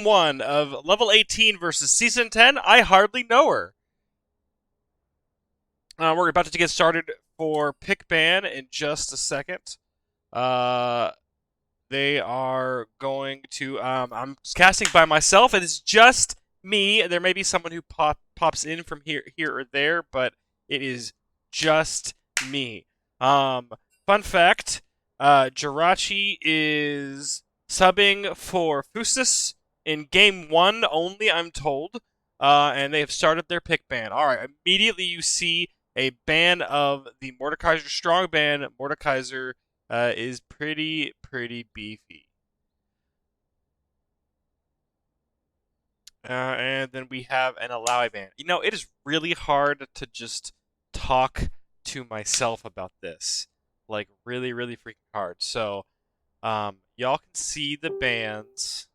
Game 1 of Level 18 versus Season 10. I hardly know her. We're about to get started for Pick Ban in just a second. Uh, they are going to. I'm casting by myself. It is just me. There may be someone who pops in from here or there, but it is just me. Um, Fun fact: Jirachi is subbing for Fustus in Game 1 only. I'm told, and they have started their pick ban. All right, immediately you see a ban of the Mordekaiser strong ban. Mordekaiser is pretty beefy. And then we have an Alawi ban. You know, it is really hard to just talk to myself about this. Like, really freaking hard. So, y'all can see the bans.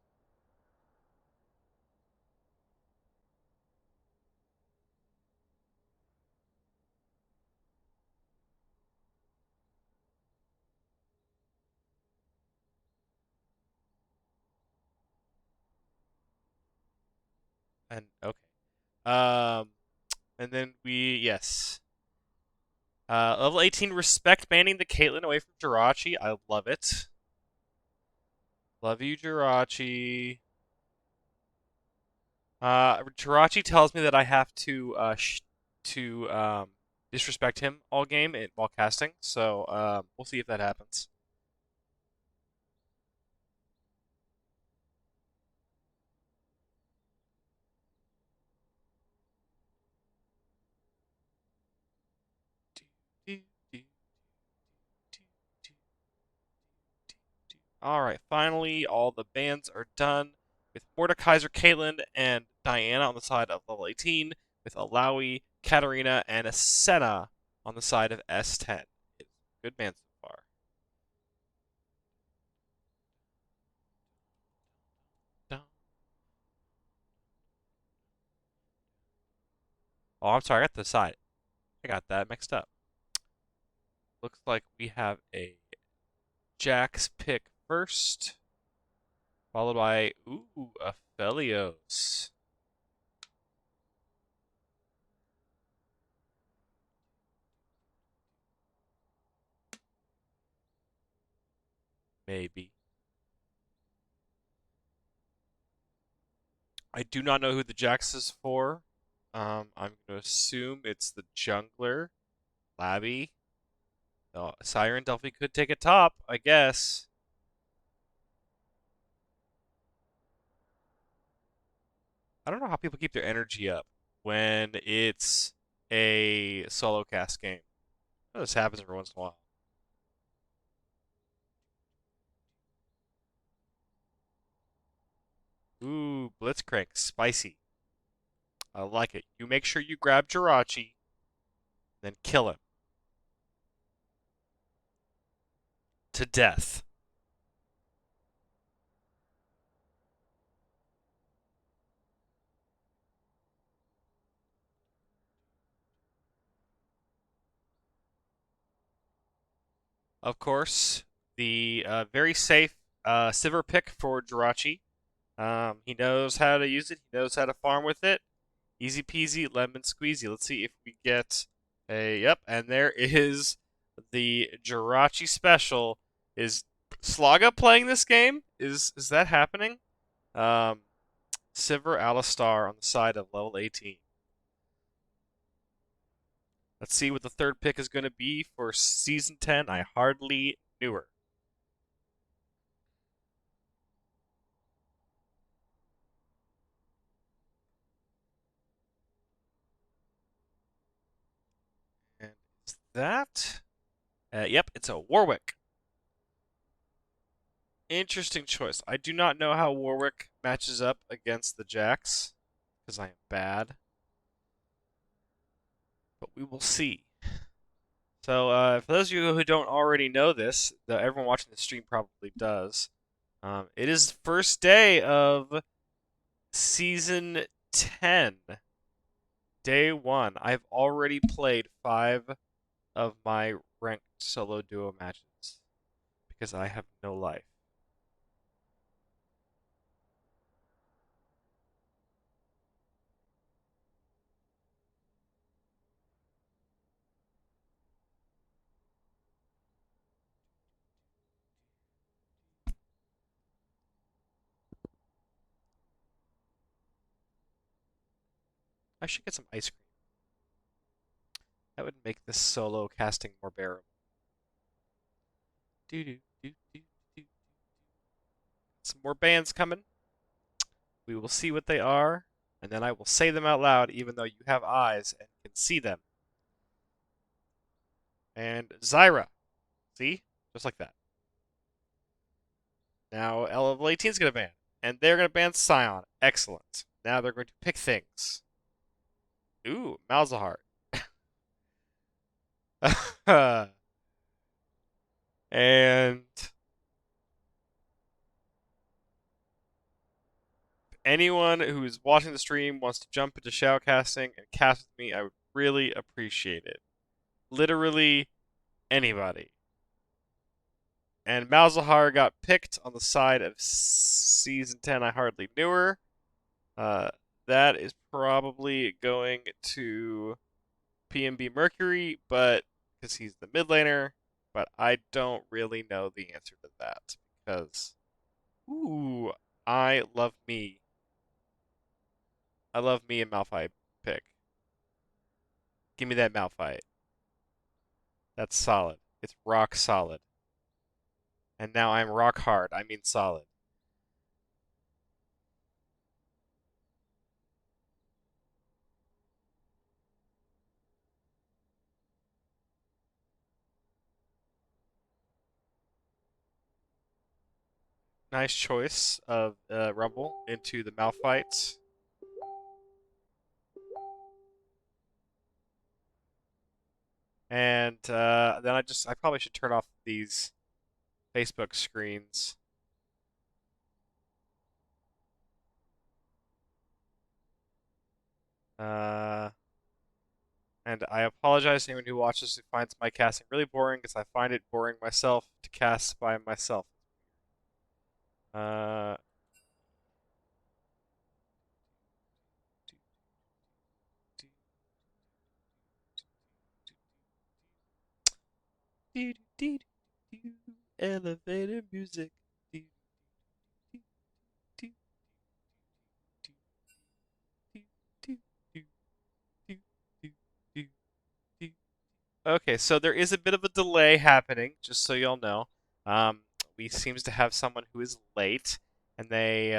And, okay. Um, and then yes. Level 18, respect banning the Caitlyn away from Jirachi. I love it. Love you, Jirachi. Jirachi tells me that I have to disrespect him all game while casting. So we'll see if that happens. All right, finally, all the bans are done with Mordekaiser, Caitlyn, and Diana on the side of level 18, with Alawi, Katarina, and Senna on the side of S10. Good ban so far. Oh, I'm sorry, I got the side. I got that mixed up. Looks like we have a Jax pick first, followed by, ooh, Aphelios. Maybe. I do not know who the Jax is for. I'm going to assume it's the jungler, Labby. Oh, Siren Delphi could take a top, I guess. I don't know how people keep their energy up when it's a solo cast game. This happens every once in a while. Ooh, Blitzcrank, spicy. I like it. You make sure you grab Jirachi, then kill him to death. Of course, the very safe Sivir pick for Jirachi. He knows how to use it. He knows how to farm with it. Easy peasy, lemon squeezy. Let's see if we get a yep. And there is the Jirachi special. Is Slaga playing this game? Is that happening? Um, Sivir Alistar on the side of level 18. Let's see what the third pick is going to be for season 10. I hardly knew her. And is that? Yep, it's a Warwick. Interesting choice. I do not know how Warwick matches up against the Jax because I am bad, but we will see. So, for those of you who don't already know this, everyone watching the stream probably does. It is the first day of season 10, day 1. I've already played 5 of my ranked solo duo matches because I have no life. I should get some ice cream. That would make this solo casting more bearable. Do do do do do. Some more bands coming. We will see what they are, and then I will say them out loud, even though you have eyes and can see them. And Zyra. See? Just like that. Now LV18 is going to ban. And they're going to ban Scion. Excellent. Now they're going to pick things. Ooh, Malzahar. And anyone who's watching the stream wants to jump into shoutcasting and cast with me, I would really appreciate it. Literally anybody. And Malzahar got picked on the side of season 10. I hardly knew her. Uh, that is probably going to PMB Mercury, but because he's the mid laner. But I don't really know the answer to that because, ooh, I love me. I love me a Malphite pick. Give me that Malphite. That's solid. It's rock solid. And now I'm rock hard. I mean solid. Nice choice of Rumble into the Malphite. And then I probably should turn off these Facebook screens. Uh, and I apologize to anyone who watches who finds my casting really boring because I find it boring myself to cast by myself. Uh, elevator music. Okay, so there is a bit of a delay happening, just so y'all know. Um, we seems to have someone who is late, and they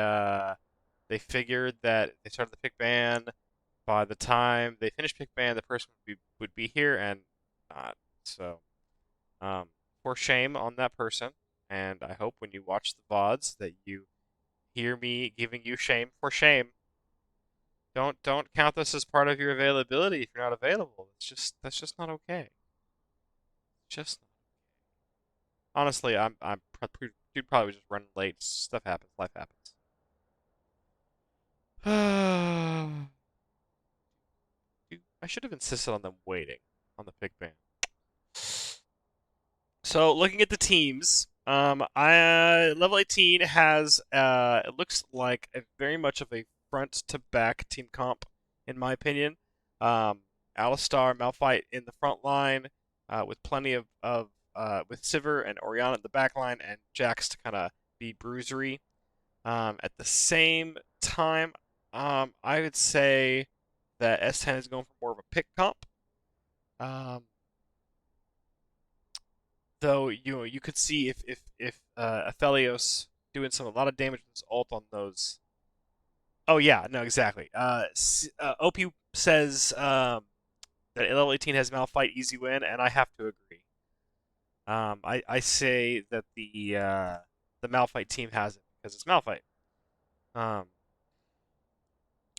figured that they started the pick ban. By the time they finish pick ban, the person would be here and not. So, for shame on that person, and I hope when you watch the VODs that you hear me giving you shame for shame. Don't count this as part of your availability if you're not available. That's just not okay. Just honestly, dude probably just running late. Stuff happens. Life happens. I should have insisted on them waiting on the pick ban. So looking at the teams, I level 18 has it looks like very much of a front to back team comp, in my opinion. Alistar, Malphite in the front line, with plenty of with Sivir and Orianna in the back line, and Jax to kind of be bruisery. At the same time, I would say that S10 is going for more of a pick comp. Um, though you could see if Athelios doing a lot of damage with his ult on those. Oh yeah, no, exactly. OP says that LV18 has Malphite easy win, and I have to agree. I say that the Malphite team has it because it's Malphite. Um,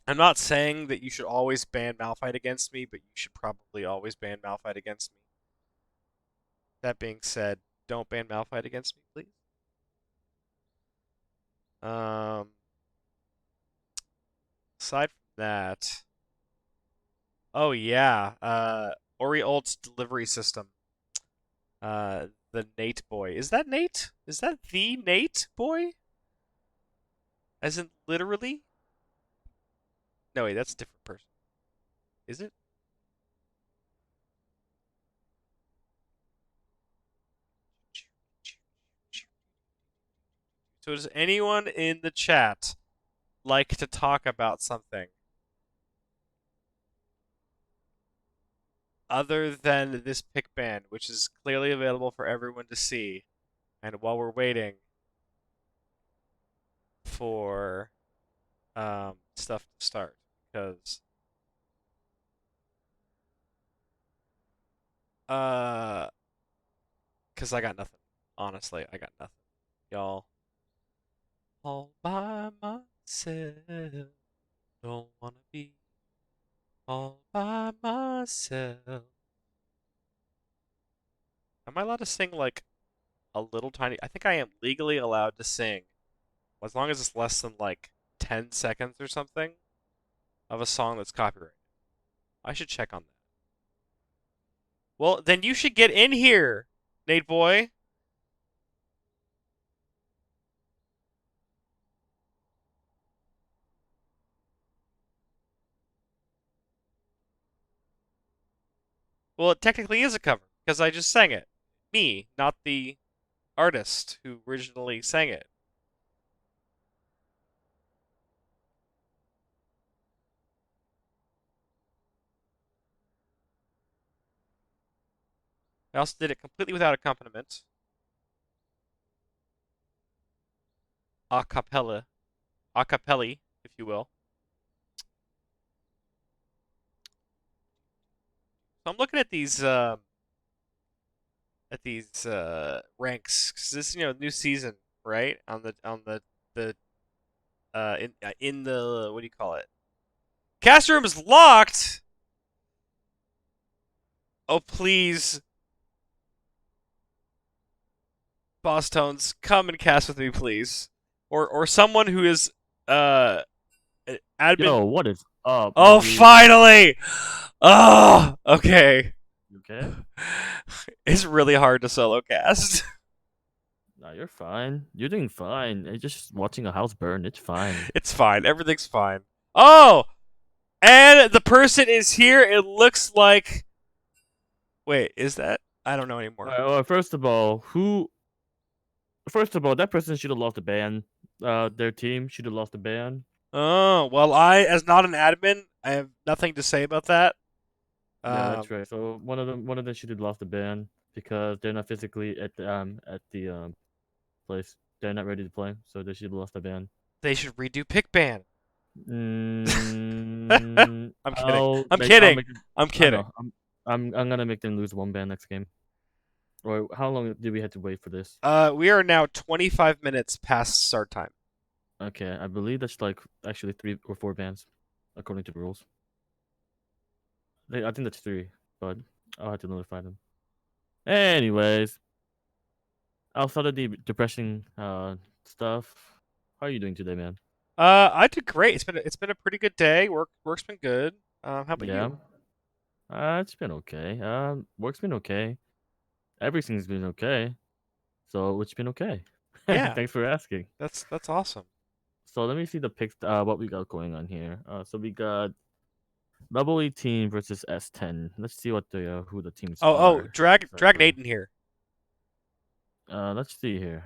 I'm not saying that you should always ban Malphite against me, but you should probably always ban Malphite against me. That being said, don't ban Malphite against me, please. Um, Aside from that, oh yeah, Ori Ult's delivery system. The Nate boy. Is that Nate? Is that the Nate boy? As in literally? No, wait, that's a different person. Is it? So does anyone in the chat like to talk about something? other than this pick band, which is clearly available for everyone to see. And while we're waiting for stuff to start, because uh, because I got nothing. Honestly, I got nothing, y'all. All by myself, don't wanna be all by myself. Am I allowed to sing like a little tiny? I think I am legally allowed to sing as long as it's less than like 10 seconds or something of a song that's copyrighted. I should check on that. Well, then you should get in here, Nate boy. Well, it technically is a cover because I just sang it. Me, not the artist who originally sang it. I also did it completely without accompaniment, a cappella, a cappelli, if you will. So I'm looking at these ranks because this new season, right? On the in the what do you call it? Cast room is locked. Oh please, Boss Tones, come and cast with me, please. Or someone who is uh admin. Yo, what is up, Oh, dude? finally! Oh, okay. You okay? It's really hard to solo cast. Nah, you're fine. You're doing fine. It's just watching a house burn. It's fine. It's fine. Everything's fine. Oh, and the person is here. It looks like. Wait, is that? I don't know anymore. Well, first of all, who? First of all, that person should have lost the ban. Their team should have lost the ban. Oh, well, as not an admin, I have nothing to say about that. Yeah, that's Um, right. So one of them should have lost the ban because they're not physically at the place. They're not ready to play, so they should have lost the ban. they should redo pick ban. Mm, I'm kidding. I'll I'm make. I'll kidding. make. I'm I kidding. know. I'm gonna make them lose one ban next game. Or how long do we have to wait for this? We are now 25 minutes past start time. Okay, I believe that's like actually 3 or 4 bans, according to the rules. I think that's 3, but I'll have to notify them. Anyways, outside of the depressing stuff, how are you doing today, man? I did great. It's been a pretty good day. Work's been good. How about Yeah, you? it's been okay. Work's been okay. Everything's been okay. So it's been okay. Yeah, Thanks for asking. that's awesome. So let me see the picks. What we got going on here. So we got LV18 versus S10. Let's see what the who the teams Oh, are drag exactly. Nate in here. Let's see here.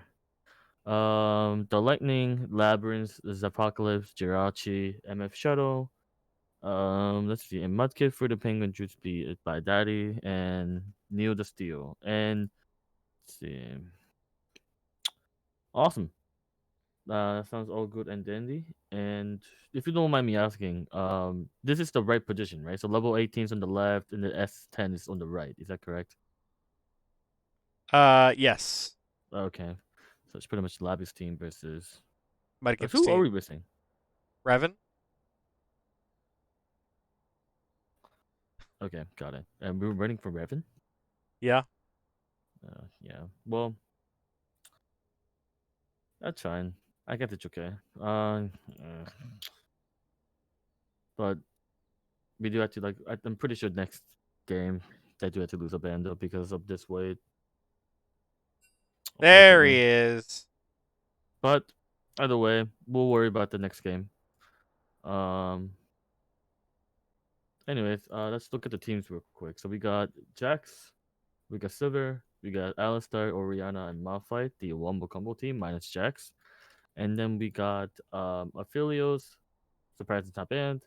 The Lightning, Labyrinth, Apocalypse, Jirachi, MF Shuttle. Let's see. And Mudkip for the Penguin Juice Beat by Daddy and Neil the Steel. And let's see. Awesome. That sounds all good and dandy. And if you don't mind me asking, this is the right position, right? So LV18 is on the left and the S10 is on the right. Is that correct? Yes. Okay. So it's pretty much Labby's team versus. Mudkip's Who are team. we missing? Revan. Okay, got it. And we're running for Revan? Yeah. Yeah. Well, that's fine. I guess it's okay. But we do have to like. I'm pretty sure next game they do have to lose a band though because of this weight, There he unfortunately. is. But either way, we'll worry about the next game. Um. Anyways, let's look at the teams real quick. So we got Jax, we got Silver, we got Alistar, Oriana, and Malphite, the Wombo Combo team minus Jax. And then we got Aphelios, Surprise the Top End,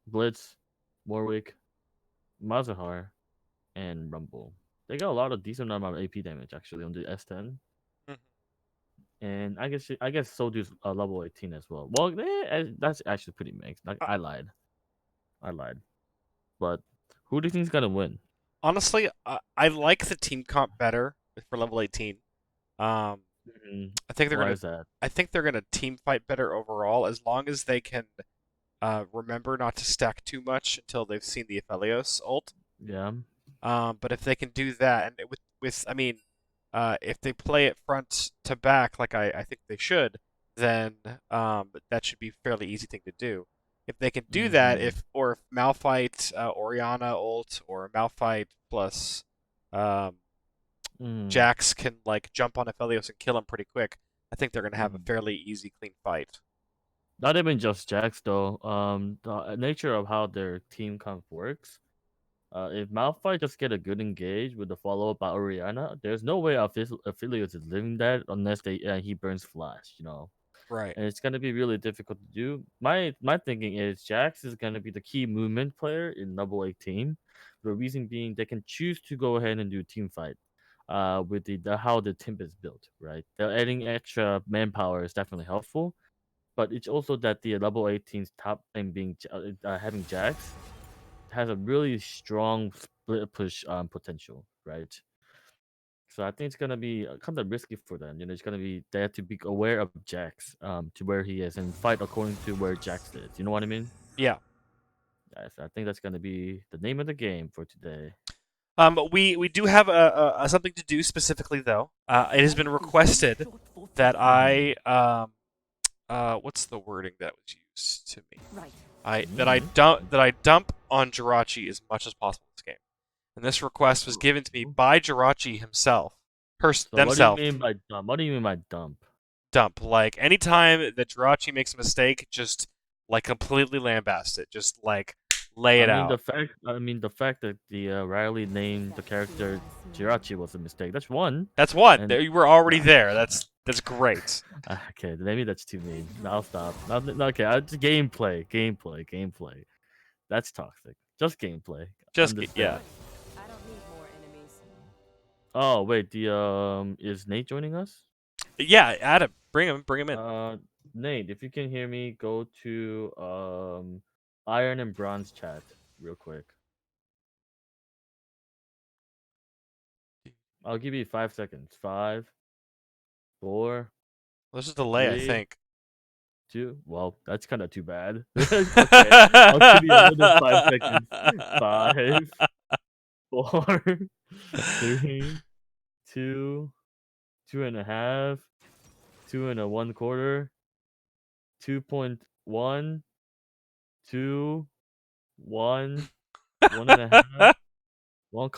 Blitz, Warwick, Mazahar. and Rumble. They got a lot of decent amount of AP damage actually on the S10, Mhm. and I guess so does level 18 as well. Well, that's actually pretty mixed. Uh, I lied. I lied. But who do you think is gonna win? Honestly, I like the team comp better for level 18. Um, I think they're Why gonna is that? I think they're gonna team fight better overall as long as they can remember not to stack too much until they've seen the Aphelios ult. Yeah. But if they can do that, and with I mean, if they play it front to back like I think they should, then that should be a fairly easy thing to do. If they can do that, Mm-hmm. if Malphite Orianna ult or Malphite plus um, Mm. Jax can like jump on Aphelios and kill him pretty quick, I think they're gonna have a Mm. fairly easy, clean fight. Not even just Jax though. The nature of how their team comp works. If Malphite just get a good engage with the follow up by Oriana, there's no way Affiliates is living that unless he burns Flash, Right. and it's gonna be really difficult to do. My thinking is Jax is gonna be the key movement player in Double A team. The reason being they can choose to go ahead and do team fight. With the how the team is built, right? The adding extra manpower is definitely helpful, but it's also that the level 18's top lane being having Jax has a really strong split push potential, right? So I think it's gonna be kind of risky for them. It's gonna be they have to be aware of Jax to where he is and fight according to where Jax is. You know what I mean? Yeah. Yes, I think that's gonna be the name of the game for today. We do have something to do specifically though. It has been requested that I what's the wording that was used to me? Mm-hmm. That I dump on Jirachi as much as possible in this game. And this request was given to me by Jirachi himself, So what do you themselves. mean by dump? What do you mean by dump? Dump. Like anytime that Jirachi makes a mistake, just like completely lambast it. Just like lay it out. I mean the fact that the Riley named the character Jirachi was a mistake. That's one. That's one. And There you were already uh, there. That's great. okay, maybe that's too mean. No, I'll stop. No, okay, just gameplay. That's toxic. Just gameplay. Yeah. Understand. Oh wait, the is Nate joining us? Yeah, Adam, bring him in. Uh, Nate, if you can hear me, go to Iron and Bronze chat real quick. I'll give you 5 seconds. Five, four, There's a delay, I three, think. two. Well, that's kind of too bad. Okay, I'll give you another 5 seconds. Five, four, three, two, 2.5, 2 1/4, 2.1, 2, 1, 1.5. Well,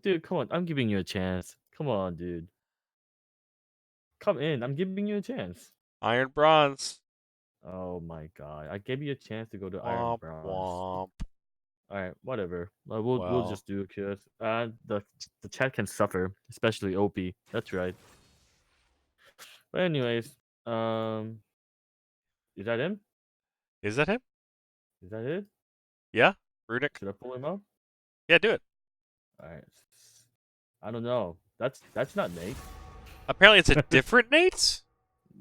dude, come on. I'm giving you a chance. Come on, dude. Come in. I'm giving you a chance. Iron Bronze. Oh my god. I gave you a chance to go to Iron Womp Bronze. womp. All right, whatever. We'll Well, just do it, cuz. The chat can suffer, especially OP. That's right. But anyways, um, is that him? is that him? Is that it? Yeah, Runic. Should I pull him up? Yeah, do it. All right. I don't know. That's not Nate. Apparently, it's a different Nate.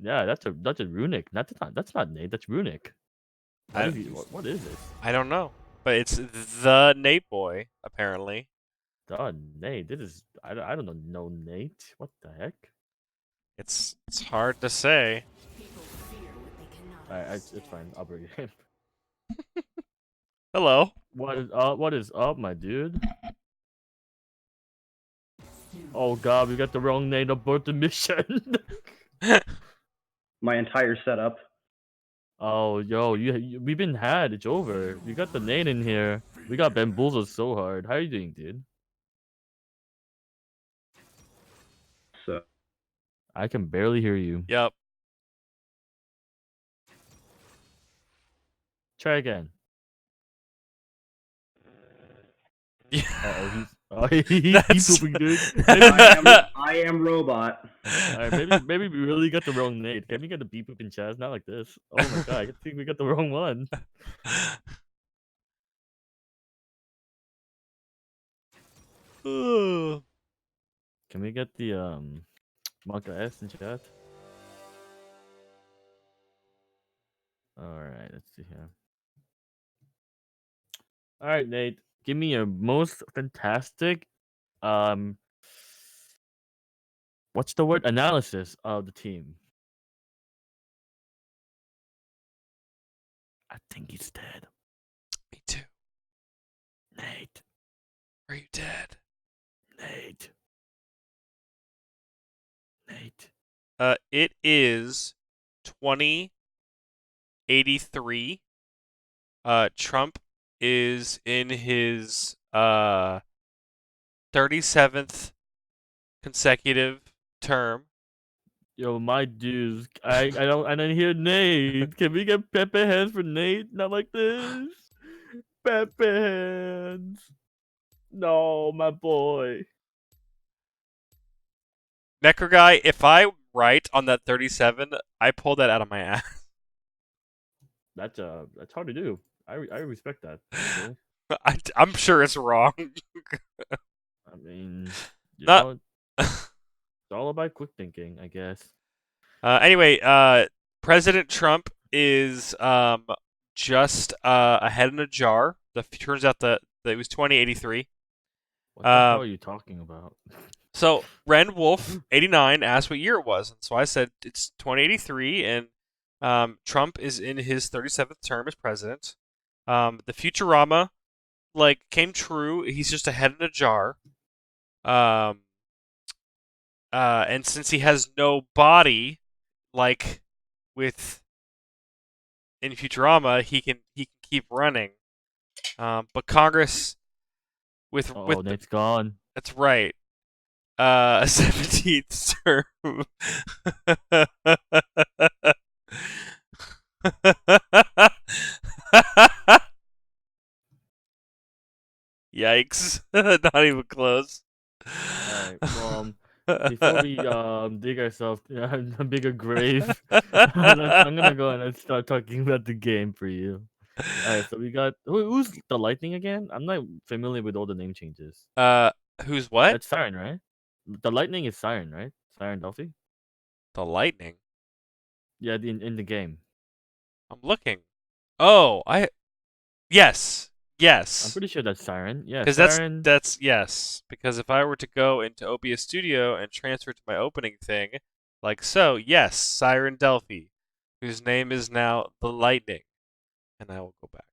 Yeah, that's a runic. That's not Nate. That's runic. I What is this? I don't know, but it's the Nate boy apparently. God, Nate. This is I don't know. No Nate. What the heck? It's hard to say. It's fine. I'll bring it. Hello. What is up? What is up, my dude? Oh God, we got the wrong Nate aboard the mission. My entire setup. Oh, yo, we've been had. It's over. You got the Nate in here. We got bamboozled so hard. How you doing, dude? So I can barely hear you. Yep. Try again. Yeah. He's That's. pooping, dude. I am robot. Alright, maybe we really got the wrong Nate. Can we get the beep poop in Chaz? Not like this. Oh my god, I think we got the wrong one. Ooh. Can we get the Monka S in chat? All right, let's see here. All right, Nate, give me your most fantastic um what's the word, analysis of the team. I think he's dead. Me too. Nate. Are you dead? Nate. Nate. It is 2083. Trump is in his 37th consecutive term. Yo, my dudes, I didn't hear Nate. Can we get Pepe hands for Nate? Not like this. Pepe hands. No, my boy. Necro guy, if I'm right on that 37, I pulled that out of my ass. That's hard to do. I respect that actually. I'm sure it's wrong. I mean, Not. it's all about quick thinking, I guess. Anyway, President Trump is just ahead in a jar. Turns out that it was 2083. What the hell Um, are you talking about? so Ren Wolf 89 asked what year it was, and so I said it's 2083, and Trump is in his 37th term as president. The Futurama came true. He's just a head in a jar. Um, and since he has no body, like with in Futurama, he can keep running. But Congress with Oh, Nate's gone. that's right. 17th term. Yikes! Not even close. All right. Well, before we dig ourselves a bigger grave, I'm gonna go and start talking about the game for you. All right. So we got who's the Lightning again? I'm not familiar with all the name changes. uh, who's what? That's Siren, right? The Lightning is Siren, right? Siren Delphi. The Lightning. Yeah, in the game. I'm looking. Oh, yes, I'm yes. pretty sure that's Siren. Yeah, Because that's Siren. that's yes. Because if I were to go into OBS Studio and transfer to my opening thing, like so, yes, Siren Delphi, whose name is now the Lightning, and I will go back.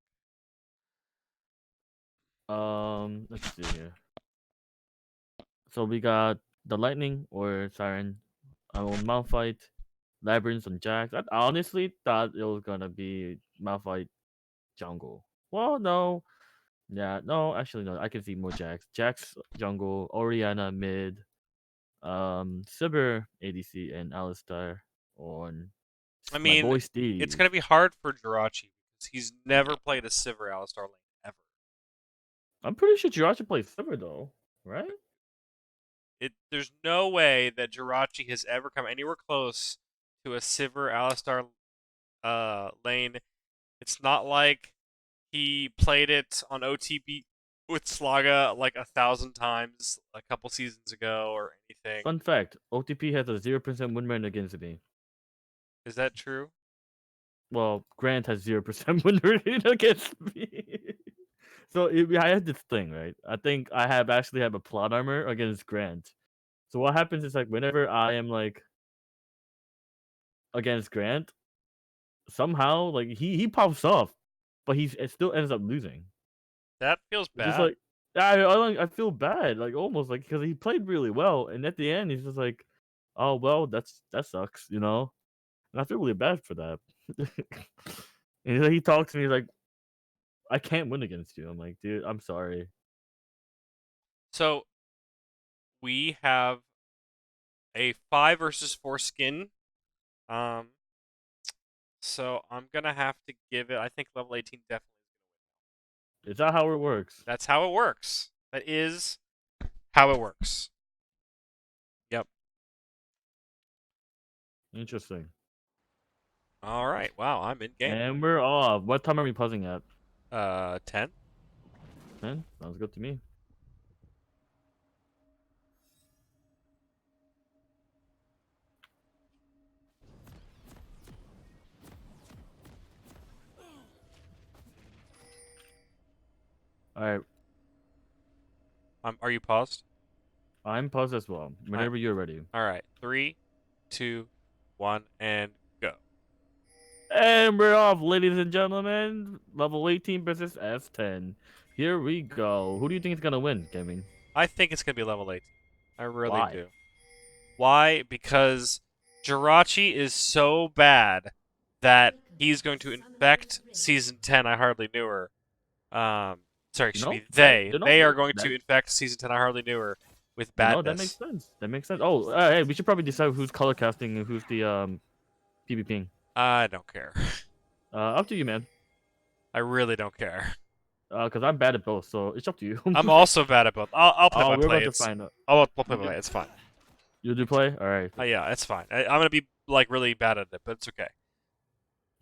Let's see here. So we got the Lightning or Siren on Malphite, Labyrinth on Jax. I honestly thought it was gonna be Malphite jungle. Well, no. Yeah, no, actually no. I can see more Jax. Jax jungle, Oriana mid, Sibir ADC, and Alistar on I my mean, boy it's Steve. gonna be hard for Jirachi because he's never played a Sivir Alistar lane ever. I'm pretty sure Jirachi plays Sibir though, right? There's no way that Jirachi has ever come anywhere close to a Sivir Alistar lane. It's not like he played it on OTB with Slaga like 1,000 times a couple seasons ago or anything. Fun fact: OTP has a 0% win rate against me. Is that true? Well, Grant has 0% win rate against me. So I had this thing, right? I think I actually have a plot armor against Grant. So what happens is like whenever I am like against Grant, somehow like he pops off, but it still ends up losing. That feels It's just bad. like I feel bad, like almost like because he played really well, and at the end he's just like, oh well, that sucks, you know. And I feel really bad for that. And he talks to me, he's like, I can't win against you. I'm like, dude, I'm sorry. So we have a 5 versus 4 skin. Um, so I'm gonna have to give it. I think level 18 definitely. Is that how it works? That's how it works. That is how it works. Yep. Interesting. All right. Wow. I'm in game. And we're off. What time are we pausing at? 10. 10? Sounds good to me. All right, Are you paused? I'm paused as well. Whenever you're ready. All right. 3, 2, 1, and go. And we're off, ladies and gentlemen. Level 18 versus S10. Here we go. Who do you think is gonna win, Kevin? I think it's gonna be level 18. I really Why? do. Why? Because Jirachi is so bad that he's going to infect season 10. I hardly knew her. Sorry, You excuse know me. that They you know they are that, going that to infect season 10. I hardly knew her with that makes badness. sense. That makes sense. Oh, hey, we should probably decide who's color casting and who's the PvPing. I don't care. Up to you, man. I really don't care. Because I'm bad at both, so it's up to you. I'm also bad at both. I'll play Oh, by we're play. about to It's find out. I'll play by You, play. It's fine. you do play? All right, Yeah, it's fine. I'm gonna be like really bad at it, but it's okay.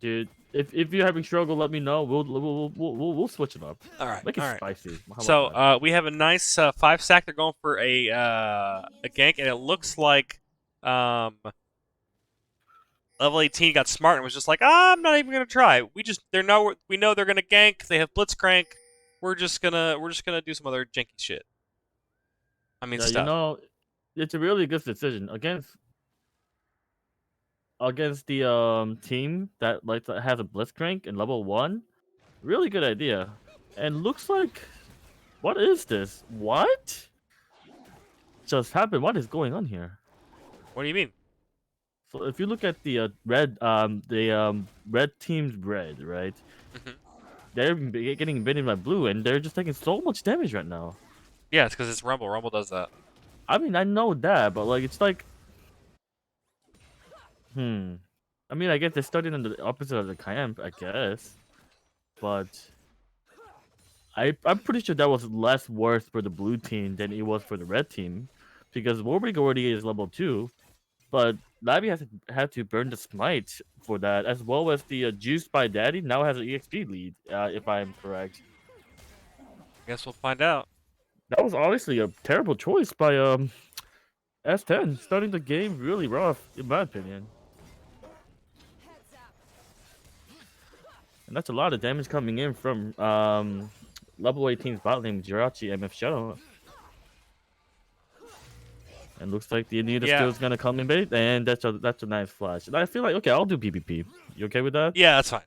dude. If you're having struggle, let me know. We'll switch it up. All right. Make it All right. spicy. How So about that? we have a nice 5 stack. They're going for a gank, and it looks like level 18 got smart and was just like, I'm not even gonna try. We know they're gonna gank. They have Blitzcrank. We're just gonna do some other janky shit. I mean Yeah, stuff. it's a really good decision against the team that has a Blitzcrank in level 1. Really good idea. And looks like, what is this? What just happened? What is going on here? What do you mean? So if you look at the red team's red, right? Mhm. They're getting invaded by blue, and they're just taking so much damage right now. Yeah, it's because it's Rumble. Rumble does that. I mean, I know that, but like, it's like, I mean, I guess they started on the opposite of the camp, I guess, but I'm pretty sure that was less worse for the blue team than it was for the red team, because Warwick already is level 2, but Lavi had to burn the smite for that, as well as the Juice by Daddy now has an EXP lead, if I'm correct. Guess we'll find out. That was honestly a terrible choice by S10, starting the game really rough, in my opinion. And that's a lot of damage coming in from level 18's bot lane, Jirachi MF Shadow. And looks like the Anita Yeah. still is gonna come in bait, and that's a nice flash. And I feel like, okay, I'll do PvP. You okay with that? Yeah, that's fine.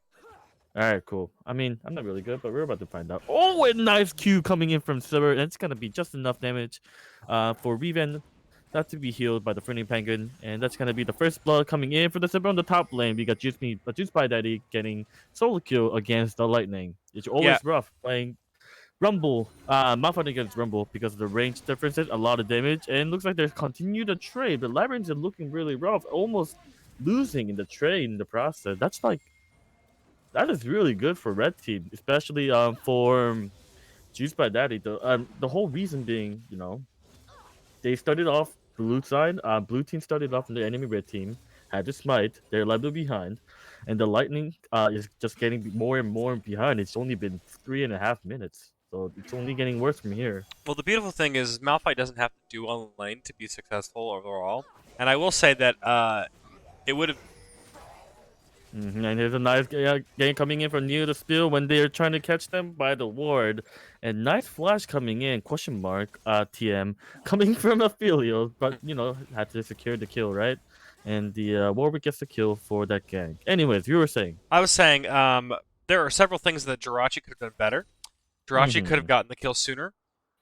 All right, cool. I mean, I'm not really good, but we're about to find out. Oh, and nice Q coming in from Silver, and it's gonna be just enough damage for Riven not to be healed by the Friendly Penguin, and that's gonna be the first blood coming in for the Silver on the top lane. We got Juice by Daddy getting solo kill against the Lightning. It's always rough playing Rumble, not fighting against Rumble because of the range differences, a lot of damage, and looks like there's continued to trade. The Labyrinths are looking really rough, almost losing in the trade in the process. That is really good for red team, especially for Juice by Daddy. The whole reason being, they started off blue side. Blue team started off in the enemy red team, had to smite. They're level behind, and the Lightning is just getting more and more behind. It's only been 3.5 minutes, so it's only getting worse from here. Well, the beautiful thing is Malphite doesn't have to do well in lane to be successful overall. And I will say that it would have. And here's a nice game coming in from near the spill when they're trying to catch them by the ward. And nice flash coming in, question mark, TM, coming from Aphelios, but, had to secure the kill, right? And the Warwick gets the kill for that gang. Anyways, you were saying. I was saying there are several things that Jirachi could have done better. Jirachi could have gotten the kill sooner.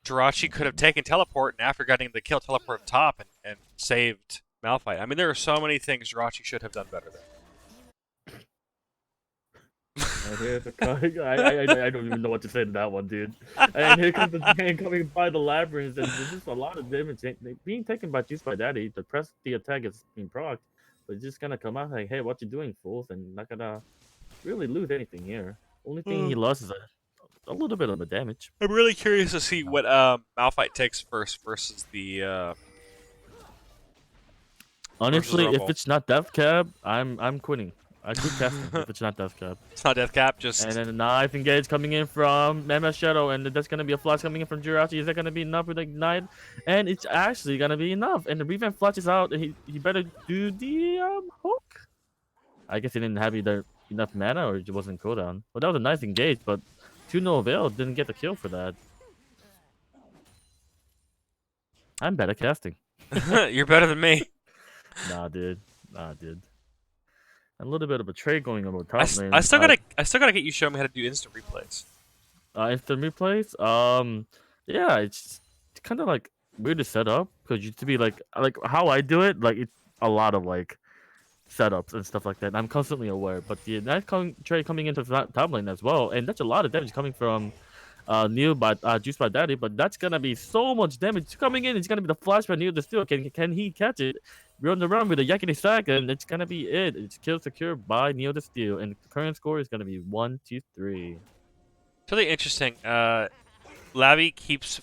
Jirachi could have taken teleport, and after getting the kill, teleport top and saved Malphite. I mean, there are so many things Jirachi should have done better there. I don't even know what to say to that one, dude. And here comes the gang coming by the labyrinth, and there's just a lot of damage being taken by Juice by Daddy. The attack is being procced, but it's just gonna come out like, hey, what you doing, fools? And not gonna really lose anything here. Only thing he lost is a little bit of the damage. I'm really curious to see what Malphite takes first versus the. Honestly, versus if it's not Death Cab, I'm quitting. I quit casting if it's not Death Cab. It's not Death Cap, just. And then a knife engage coming in from MS Shadow, and that's gonna be a flash coming in from Jirachi. Is that gonna be enough with Ignite? And it's actually gonna be enough. And the Revamp flashes out, and he better do the hook. I guess he didn't have either enough mana or it wasn't cooldown. But that was a nice engage, but To no avail. Didn't get the kill for that. I'm bad at casting. You're better than me. Nah, dude. Nah, dude. A little bit of a trade going on with I, top s- lane. I still gotta get you showing me how to do instant replays. Instant replays. Yeah, it's kind of like weird to set up because you to be like how I do it. Like it's a lot of like setups and stuff like that. And I'm constantly aware, but the trade coming into top lane as well, and that's a lot of damage coming from Neo by Juice by Daddy. But that's gonna be so much damage coming in. It's gonna be the flash by Neo the Steel. Can he catch it? Run the run with a yakety sack, and it's gonna be it. It's kill secure by Neo the Steel, and the current score is gonna be 1-2-3. It's really interesting. Lavi keeps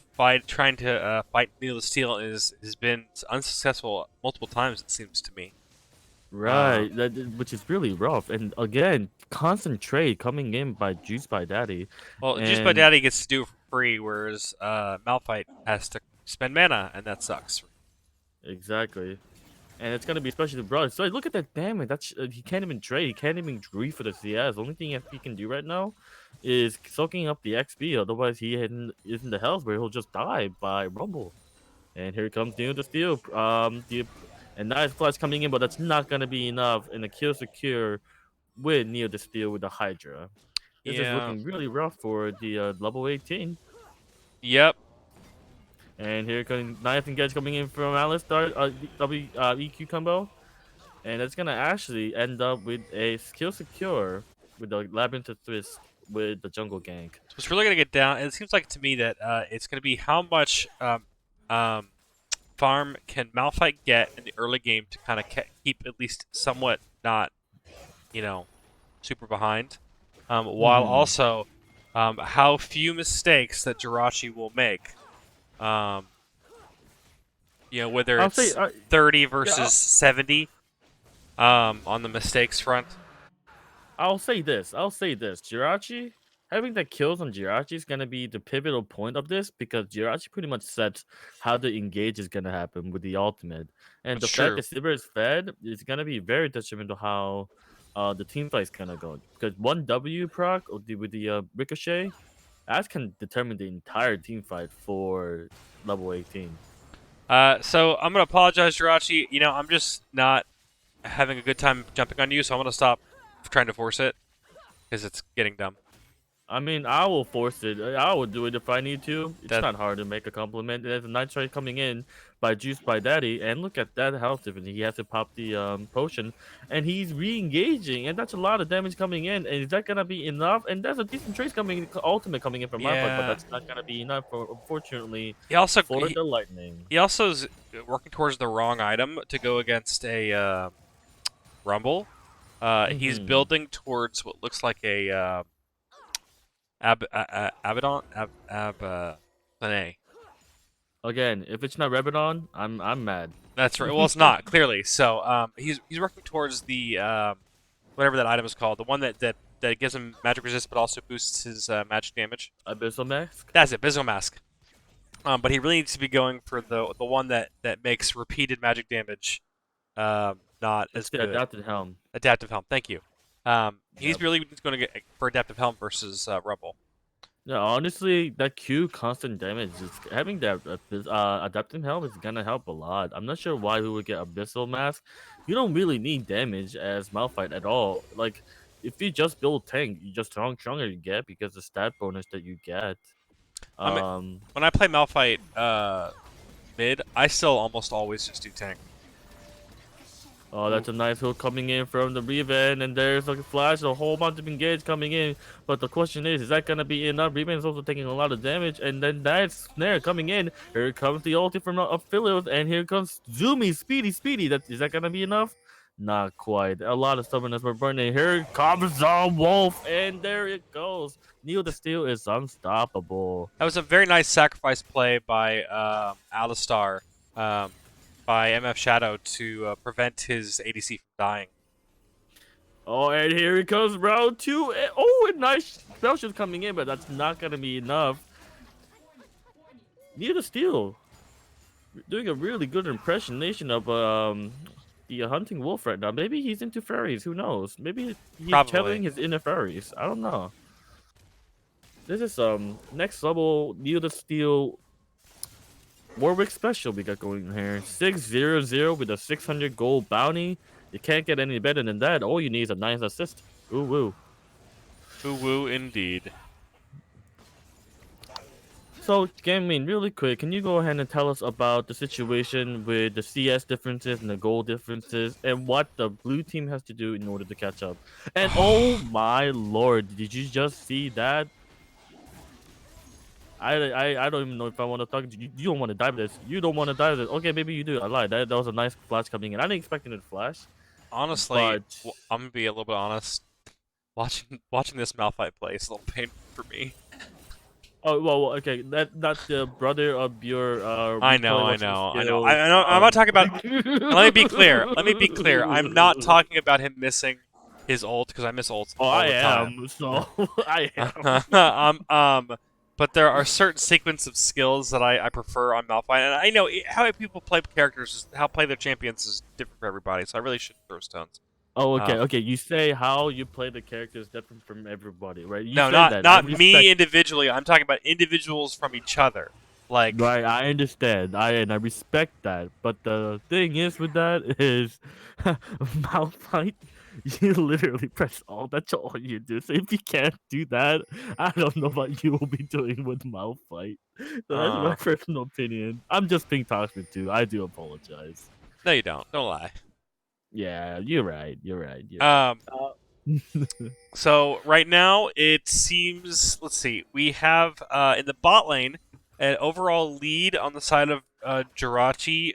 trying to fight Neil the Steel and has been unsuccessful multiple times. It seems to me. Right, which is really rough. And again, constant trade coming in by Juice by Daddy. Well, Juice by And Daddy gets to do it for free, whereas Malphite has to spend mana, and that sucks. exactly. And it's gonna be especially broad. So look at that damage. That's he can't even trade. He can't even grief for the CS. The only thing he can do right now is soaking up the XP. Otherwise, he isn't the health where he'll just die by Rumble. And here comes Neo the Steel. And nice flash coming in, but that's not gonna be enough. And the kill secure with Neo the Steel with the Hydra. This is Yeah. looking really rough for the level 18. Yep. And here comes Knife and Gedge coming in from Alistar, EQ combo. And it's going to actually end up with a skill secure with the Labyrinth of Twist with the Jungle Gank. So it's really gonna get down. It seems like to me that it's gonna be how much farm can Malphite get in the early game to kind of keep at least somewhat not, super behind, while also how few mistakes that Jirachi will make. Whether I'll it's say, 30 versus 70 on the mistakes front. I'll say this. Jirachi, having the kills on Jirachi is going to be the pivotal point of this because Jirachi pretty much sets how the engage is going to happen with the ultimate. And the That's fact true. that Sivir is fed is going to be very detrimental how the team fight is going to go. Because one W proc with the Ricochet, that can determine the entire team fight for level 18. So I'm gonna apologize, Jirachi. I'm just not having a good time jumping on you, so I'm gonna stop trying to force it because it's getting dumb. I mean, I will force it. I will do it if I need to. It's That- not hard to make a compliment. There's a nice trade coming in by Juice by Daddy, and look at that health difference. He has to pop the potion, and he's re-engaging, and that's a lot of damage coming in. And is that gonna be enough? And there's a decent trade ultimate coming in from my part, but Yeah. that's not gonna be enough, unfortunately, He also for the Lightning. he also is working towards the wrong item to go against a Rumble. He's building towards what looks like a Abaddon Planet. Again, if it's not Rebadon, I'm mad. That's right. Well, it's not clearly. So he's working towards the whatever that item is called, the one that gives him magic resist, but also boosts his magic damage. Abyssal Mask? That's it, Bismo Mask. But he really needs to be going for the one that makes repeated magic damage. Not as It's the good. Adapted Helm. Adaptive Helm. Thank you. He's Yep. really going to get for Adaptive Helm versus Rumble. Yeah, honestly, that Q constant damage is having that adaptive helm is gonna help a lot. I'm not sure why we would get Abyssal Mask. You don't really need damage as Malphite at all. Like, if you just build tank, you just stronger you get because the stat bonus that you get. When I play Malphite mid, I still almost always just do tank. Oh, that's a nice hook coming in from the Revan, and there's like a flash, a whole bunch of engage coming in. But the question is that gonna be enough? Revan is also taking a lot of damage, and then that snare coming in. Here comes the ulti from Philios, and here comes Zoomy, speedy. Is that gonna be enough? Not quite. A lot of stubbornness were burning. Here comes the wolf, and there it goes. Neo the Steel is unstoppable. That was a very nice sacrifice play by Alistar, by MF Shadow to prevent his ADC from dying. Oh, and here it comes round 2. Oh, a nice spell shield coming in, but that's not gonna be enough. Neo the Steel doing a really good impersonation of the hunting wolf right now. Maybe he's into fairies. Who knows? Maybe he's Probably. channeling his inner fairies. I don't know. This is next level Neil the Steel Warwick special we got going here. 600 with a 600 gold bounty. You can't get any better than that. All you need is a nice assist. Ooh woo. Ooh woo, indeed. So, Gaming, really quick, can you go ahead and tell us about the situation with the CS differences and the goal differences and what the blue team has to do in order to catch up? And oh my lord, did you just see that? I don't even know if I want to talk. You don't want to dive this. You don't want to dive this. Okay, maybe you do. I lied. That was a nice flash coming in. I didn't expect it to flash, Honestly, but I'm gonna be a little bit honest. Watching this Malphite play is a little painful for me. oh well, okay. That's the brother of your I replay know, I watching know, I know. skill. I know. I'm not talking about. And let me be clear. Let me be clear. I'm not talking about him missing his ult because I miss ults Oh, all I the time. am. So I am. But there are certain sequence of skills that I prefer on Malphite, and I know how people play characters, how play their champions is different for everybody. So I really shouldn't throw stones. Oh, okay, Um, okay. You say how you play the character is different from everybody, right? You no, say not that. I not me respect. individually. I'm talking about individuals from each other. Like, Right, I understand. I respect that. But the thing is with that is Malphite, you literally press all. That's all you do. So if you can't do that, I don't know what you will be doing with Malphite. So that's my uh, personal opinion. I'm just being toxic too. I do apologize. no, you don't. Don't lie. Yeah, you're right. You're right. You're Um, right. So right now it seems. Let's see. We have in the bot lane an overall lead on the side of Jirachi,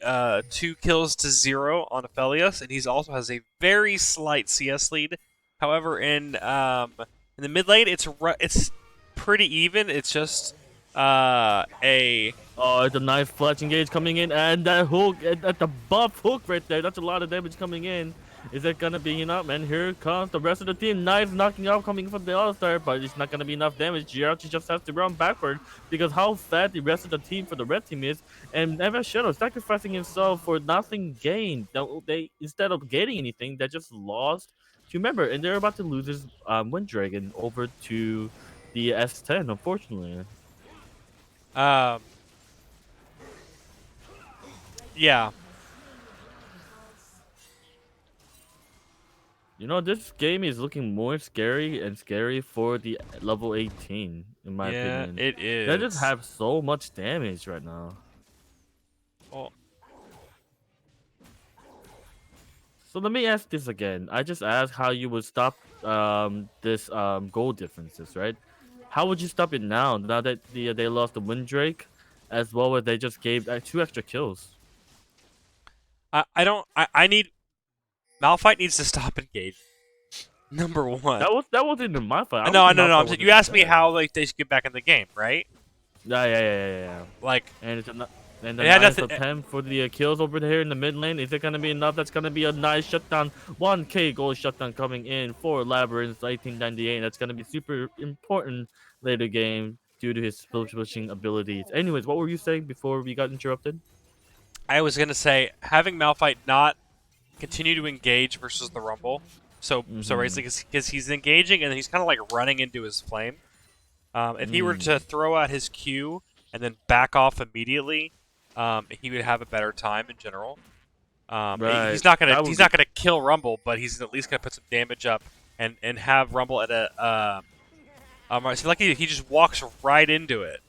2 kills to 0 on Aphelios, and he also has a very slight CS lead. However, in the mid lane, it's pretty even. It's just a Oh, it's a nice flash engage coming in, and that hook at the buff hook right there. That's a lot of damage coming in. Is it gonna be enough, man? Here comes the rest of the team. Nice knocking out coming from the All-Star, but it's not gonna be enough damage. Jirachi just has to run backward because how fat the rest of the team for the red team is, and Evan Shadow sacrificing himself for nothing gained. They instead of getting anything, they just lost to member, and they're about to lose his Wind Dragon over to the S10, unfortunately. um, yeah. You know, this game is looking more scary and scary for the level 18, in my Yeah, opinion. it They just is. have so much damage right now. Well, So let me ask this again. I just asked how you would stop this goal differences, right? How would you stop it now that they lost the Windrake, as well as they just gave 2 extra kills? I don't. I need Malphite needs to stop engaging. Number one. That wasn't in my fight. I don't No, think no, my no. fight I'm saying was you even asked me bad. how like they should get back in the game, right? Yeah. Like And it's a, and the it had nice nothing. attempt for the kills over here in the mid lane. Is it gonna be enough? That's gonna be a nice shutdown. 1K gold shutdown coming in for Labyrinth 1898. That's gonna be super important later game due to his pushing abilities. Anyways, what were you saying before we got interrupted? I was gonna say having Malphite not continue to engage versus the Rumble. So Mm-hmm. basically, because he's engaging and he's kind of like running into his flame. If he were to Mm. throw out his Q and then back off immediately, he would have a better time in general. Right. That would He's be. not gonna kill Rumble, but he's at least gonna put some damage up and have Rumble at a so lucky he just walks right into it.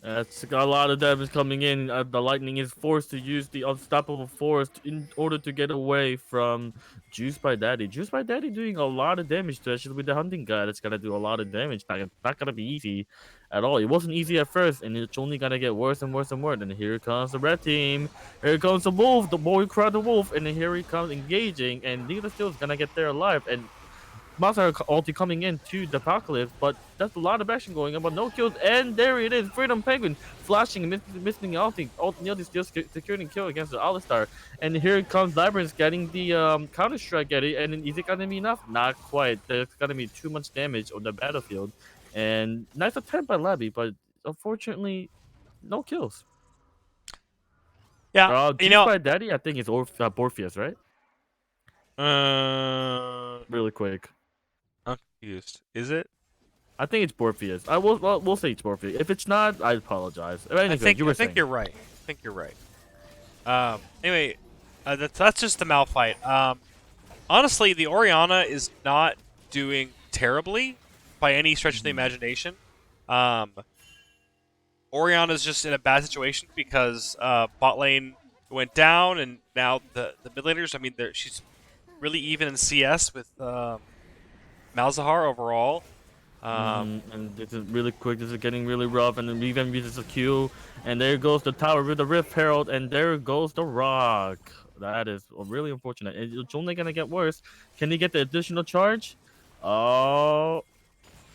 It's got a lot of damage coming in. The lightning is forced to use the unstoppable force in order to get away from Juice by Daddy. Juice by Daddy doing a lot of damage, especially with the hunting guy. That's gonna do a lot of damage. Not gonna be easy at all. It wasn't easy at first, and it's only gonna get worse and worse and worse. And here comes the red team. Here comes the wolf. The boy cried the wolf, and then here he comes engaging, and neither still is gonna get there alive. And Monster ulti coming in to the Apocalypse, but that's a lot of action going on, but no kills, and there it is, Freedom Penguin flashing and missing ulti, nearly still securing kill against the Alistar, and here comes Labyrinth getting the counter strike at it, and is it gonna be enough? Not quite. There's gonna be too much damage on the battlefield, and nice attempt by Labby, but unfortunately, no kills. Yeah, you Juice know, by Daddy, I think it's Morpheus, right? I'm Really quick. confused. Is it? I think it's Morpheus. We'll say it's Morpheus. If it's not, I apologize. Anyway, you were I think saying. you're right. I think you're right. Anyway, that's just the Malphite. Honestly, the Orianna is not doing terribly by any stretch of the imagination. Orianna's just in a bad situation because bot lane went down, and now the mid laners. I mean, she's really even in CS with Malzahar overall. And this is really quick. This is getting really rough, and then Revan uses a Q, and there goes the tower with the Rift Herald, and there goes the Rock. That is really unfortunate. It's only gonna get worse. Can he get the additional charge? Oh,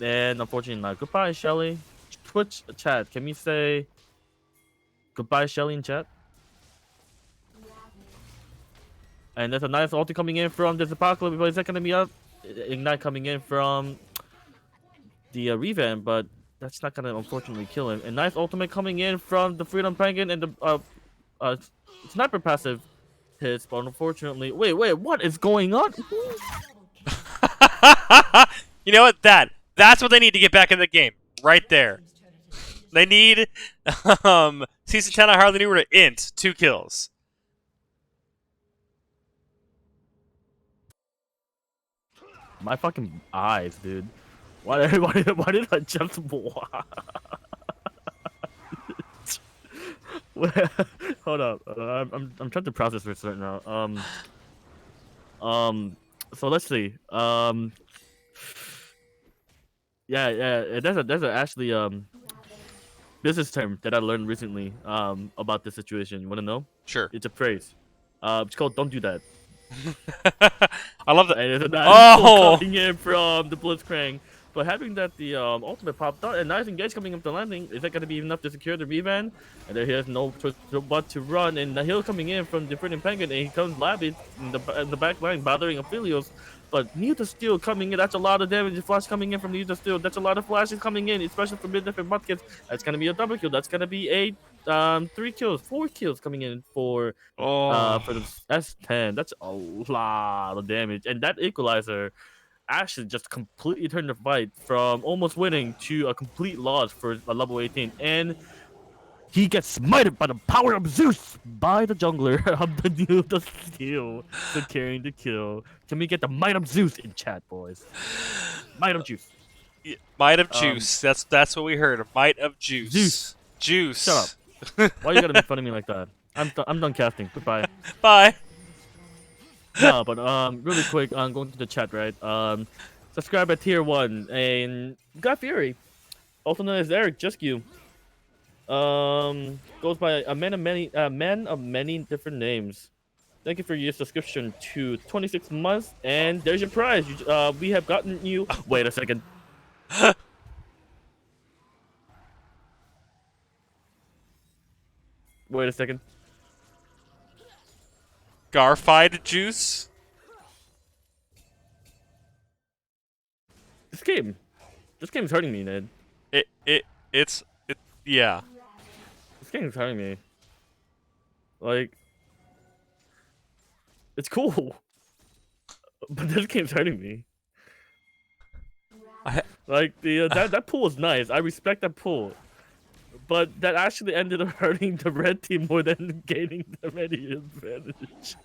and unfortunately not. Goodbye, Shelly. Twitch chat. Can we say goodbye, Shelly in chat? And there's a nice ulti coming in from this Apocalypse, but is that gonna be up? Ignite coming in from the Revamp, but that's not gonna unfortunately kill him. And nice ultimate coming in from the Freedom Penguin and the sniper passive hits, but unfortunately, wait, what is going on? You know what? That's what they need to get back in the game. Right there. They need Season 10 I hardly knew where to int 2 kills. My fucking eyes, dude. Why did I just watch? Hold up. I'm trying to process this right now. So let's see. Yeah. There's a actually business term that I learned recently about this situation. You wanna know? Sure. It's a phrase. It's called "Don't do that." I love that. And there's a Oh! coming in from the Blitzcrank. But having that the ultimate popped out and nice engage coming up the landing, is that going to be enough to secure the Revan? And there he has no choice but to run. And the hill coming in from the Freedom Penguin, and he comes Labby in the back line, bothering Aphelios. But Need to Steel coming in, that's a lot of damage. The flash coming in from Need to Steel, that's a lot of flashes coming in, especially from mid different mudkits. That's going to be a double kill. That's going to be a 3 kills, 4 kills coming in for the S10. That's a lot of damage. And that equalizer actually just completely turned the fight from almost winning to a complete loss for a level 18. And he gets smited by the power of Zeus by the jungler of the New the Steel, securing the kill. Can we get the might of Zeus in chat, boys? Might of Juice. Yeah, might of juice. That's what we heard. A might of juice. Zeus. Juice. Shut up. Why you gotta make fun of me like that? I'm done casting. Goodbye. Bye. No, but really quick, I'm going to the chat, right? Subscribe at tier 1 and God Fury, also known as Eric, just you. Goes by a man of many different names. Thank you for your subscription to 26 months, and there's your prize. We have gotten you. Wait a second. Wait a second. Garfied juice. This game's hurting me, Ned. Yeah. This game's hurting me. Like, it's cool, but this game's hurting me. Like that pool is nice. I respect that pool, but that actually ended up hurting the red team more than gaining them any advantage.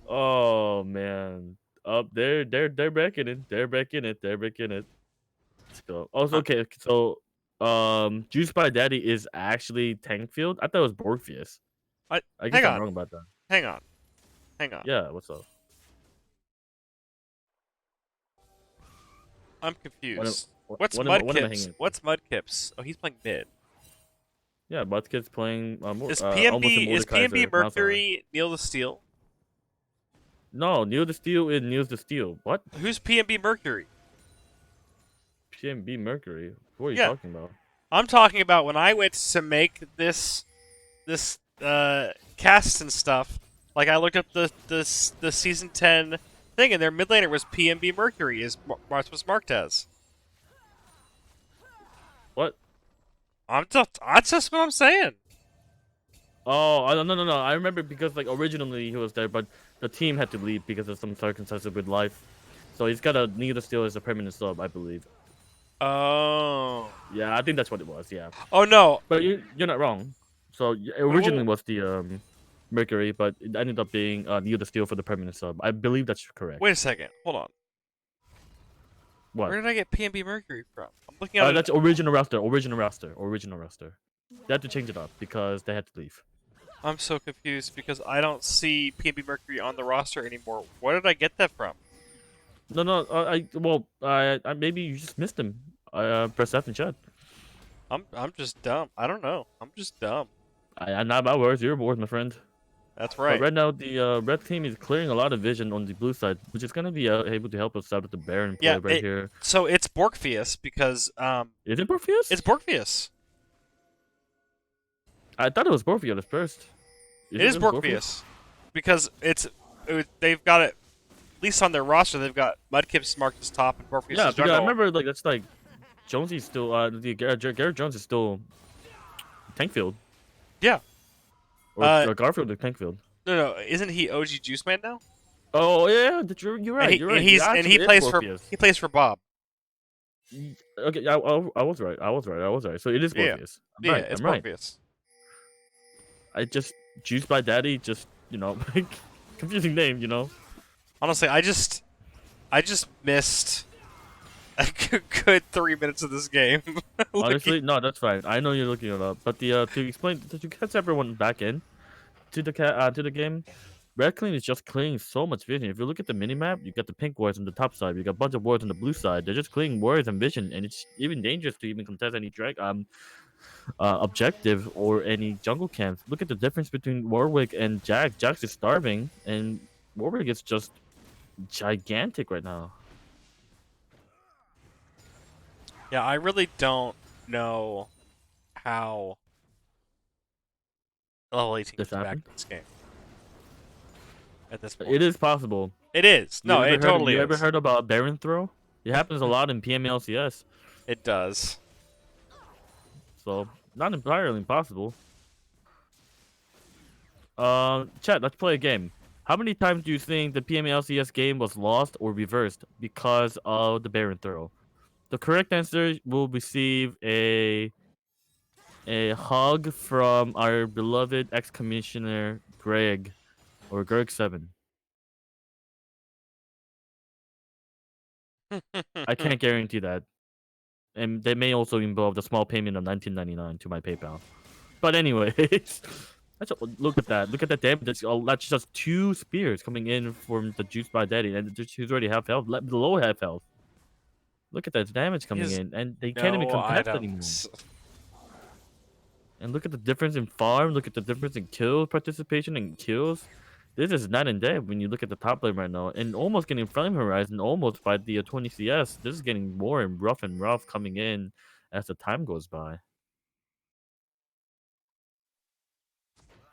Oh man, they're back in it. They're back in it. Let's go. Also, okay, so Juice by Daddy is actually Tankfield. I thought it was Morpheus. I guess I'm wrong about that. Hang on. Yeah, what's up? I'm confused. What am I hanging? What's Mudkips? Oh, he's playing mid. Yeah, Butkid's playing. Is almost PNB Mordekaiser Mercury Neil the Steel? No, Neil the Steel is Neil the Steel. What? Who's PNB Mercury? PNB Mercury? What are you talking about? I'm talking about when I went to make this cast and stuff. Like I looked up the season 10 thing, and their mid laner was PNB Mercury, was marked as. What? That's just what I'm saying. Oh, no. I remember because like originally he was there, but the team had to leave because of some circumstances with life. So he's got a Neil the Steel as a permanent sub, I believe. Oh. Yeah, I think that's what it was. Yeah, Oh no. but you're not wrong. So originally was the Mercury, but it ended up being Neil the Steel for the permanent sub. I believe that's correct. Wait a second. Hold on. What? Where did I get PNB Mercury from? I'm looking at it. That's original roster. Original roster. Original roster. They had to change it up because they had to leave. I'm so confused because I don't see PNB Mercury on the roster anymore. Where did I get that from? No. I maybe you just missed him. I press F and chat. I'm just dumb. I don't know. I'm just dumb. I'm not my words. Your words, my friend. That's But right. right now, the red team is clearing a lot of vision on the blue side, which is gonna be able to help us out with the Baron play Yeah. here. So it's Borgfius because Is it Morpheus? it's Borgfius. I thought it was Morpheus at first. It is really Borgfius because they've got it at least on their roster. They've got Mudkip's marked as top and Borgfius Yeah, as because I jungle. remember that's like Jonesy's still the Garrett Jones is still Tankfield. Yeah. Or Garfield or Tankfield. No, isn't he OG Juice Man now? Oh yeah, you're right. You're right. And he plays for Bob. Okay, I was right. I was right. So it is Yeah. Morpheus. Yeah, Right, it's I'm right. Borgfius. I just Juiced by Daddy, just confusing name, Honestly, I just missed a good 3 minutes of this game. Honestly, no, that's fine. I know you're looking it up, but to explain to catch everyone back in to the game, Red Clean is just clearing so much vision. If you look at the minimap, you got the pink wards on the top side, you got a bunch of wards on the blue side. They're just clearing wards and vision, and it's even dangerous to even contest any objective or any jungle camps. Look at the difference between Warwick and Jax. Jax is starving, and Warwick is just gigantic right now. Yeah, I really don't know how LV18 This is back happened? in this game. At this point. It is possible. It is. No, it totally is. You ever heard about Baron Throw? It happens a lot in PMLCS. It does. So, not entirely impossible. Chat, let's play a game. How many times do you think the PMLCS game was lost or reversed because of the Baron Throw? The correct answer will receive a hug from our beloved ex-commissioner Greg, or Greg7. I can't guarantee that. And they may also involve the small payment of $19.99 to my PayPal. But anyways, look at that. Look at that damage. That's just 2 spears coming in from the Juice by Daddy, and he's already half health, below half health. Look at that damage coming in, and they can't even contest anymore. And look at the difference in farm. Look at the difference in kill participation and kills. This is night and day when you look at the top lane right now, and almost getting Flame Horizon almost by the 20 CS. This is getting more and rough coming in as the time goes by.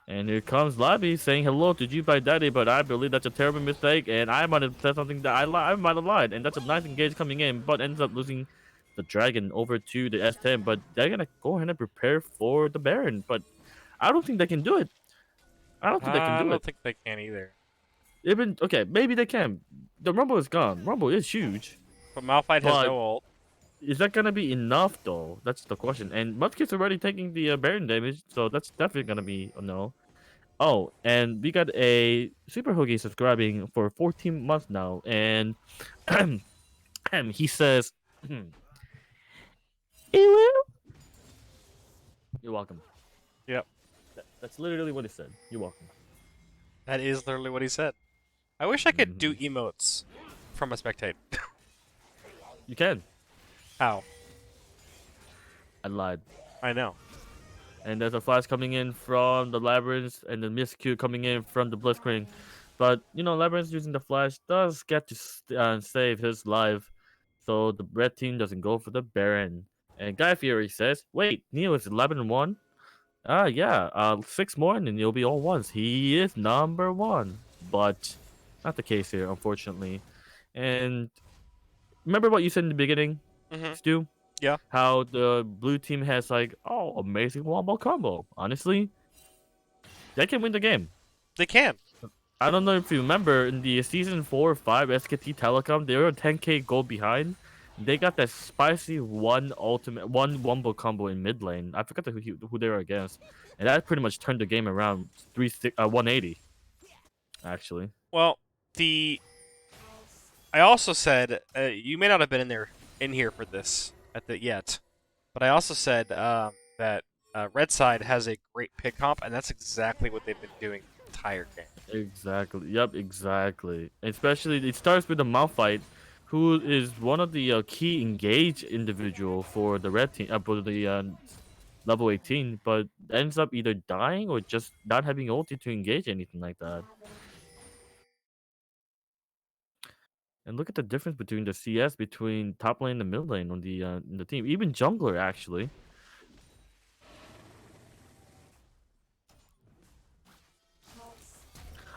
And here comes Lobby saying hello to you by Daddy, but I believe that's a terrible mistake, and I might have said something that I might have lied, and that's a nice engage coming in, but ends up losing the Dragon over to the S10, but they're gonna go ahead and prepare for the Baron, but I don't think they can do it. I don't think they can do it. I don't think they can either. Okay, maybe they can. The Rumble is gone. Rumble is huge. But Malphite has no ult. Is that gonna be enough though? That's the question. And Mudkip's already taking the Baron damage, so that's definitely gonna be a no. Oh, and we got a Super Hoogie subscribing for 14 months now, and he says, "You're welcome." Yep. That's literally what he said. You're welcome. That is literally what he said. I wish I could do emotes from a spectator. You can. How? I lied. I know. And there's a flash coming in from the Labyrinth, and the miscue coming in from the Blitzcrank. But, Labyrinth using the flash does get to save his life, so the red team doesn't go for the Baron. And Guy Fieri says, wait, Neo is 11-1? Yeah, 6 more and then he'll be all ones. He is number 1. But not the case here, unfortunately. And remember what you said in the beginning, Stu? Yeah. How the blue team has amazing wombo combo. Honestly, they can win the game. They can. I don't know if you remember in the season 4 or 5 SKT Telecom, they were 10k gold behind. They got that spicy one ultimate one wombo combo in mid lane. I forgot who they were against, and that pretty much turned the game around 180. Actually, Well, the I also said you may not have been in here for this yet, but I also said that Red Side has a great pick comp, and that's exactly what they've been doing the entire game. exactly. Yep, exactly. Especially it starts with the Malphite, who is one of the key engage individual for the red team, for the level 18, but ends up either dying or just not having ulti to engage anything like that. And look at the difference between the CS between top lane and mid lane on the in the team. Even jungler actually.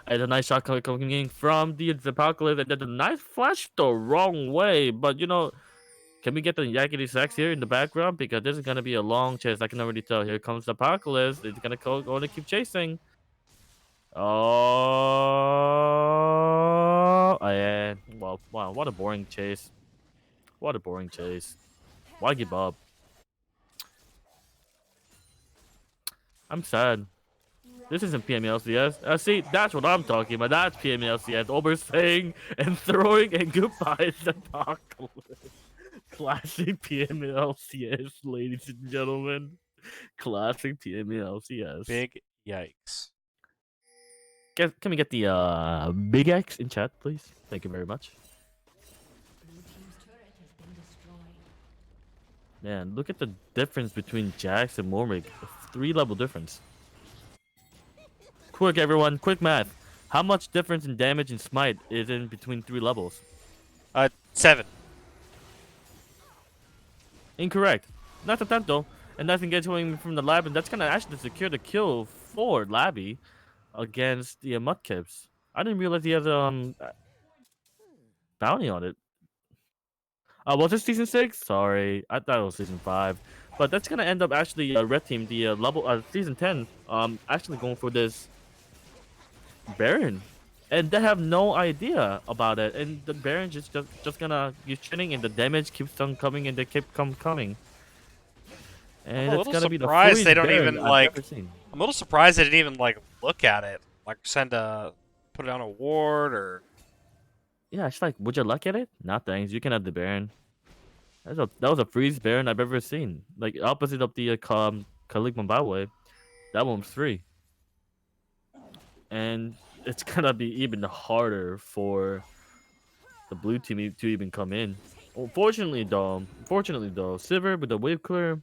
And a nice shot coming in from the apocalypse, and then the nice flash the wrong way. But you know, can we get the yakety sax here in the background? Because this is gonna be a long chase. I can already tell. Here comes the apocalypse. It's gonna go to keep chasing. Oh, and well, wow, what a boring chase. What a boring chase. Why give up? I'm sad. This isn't PMLCS. See, that's what I'm talking about. That's PMLCS. Overstaying and throwing and goodbye the apocalypse. Classic PMLCS, ladies and gentlemen. Classic PMLCS. Big yikes. Can we get the big X in chat, please? Thank you very much. Man, look at the difference between Jax and Mormig. 3-level difference. Quick, everyone. Quick math. How much difference in damage and smite is in between 3 levels? 7. Incorrect. Not a tanto. And that's engaging from the lab, and that's gonna actually secure the kill for Labby against the Mudkips. I didn't realize he has bounty on it. Was it season 6? Sorry, I thought it was season 5. But that's gonna end up actually red team the level season 10 actually going for this Baron, and they have no idea about it, and the Baron just gonna keep shooting, and the damage keeps on coming, and they keep coming. And I'm a it's little gonna be the surprised freest they don't Baron even I've like. ever seen. I'm a little surprised they didn't even like look at it, like put it on a ward or. Yeah, it's like, would you look at it? Nah, thanks. You can have the Baron. That was a freeze Baron I've ever seen. Like opposite of the Kalik Mbawe, that one was free. And it's gonna be even harder for the blue team to even come in. Unfortunately though, Silver with the wave clear,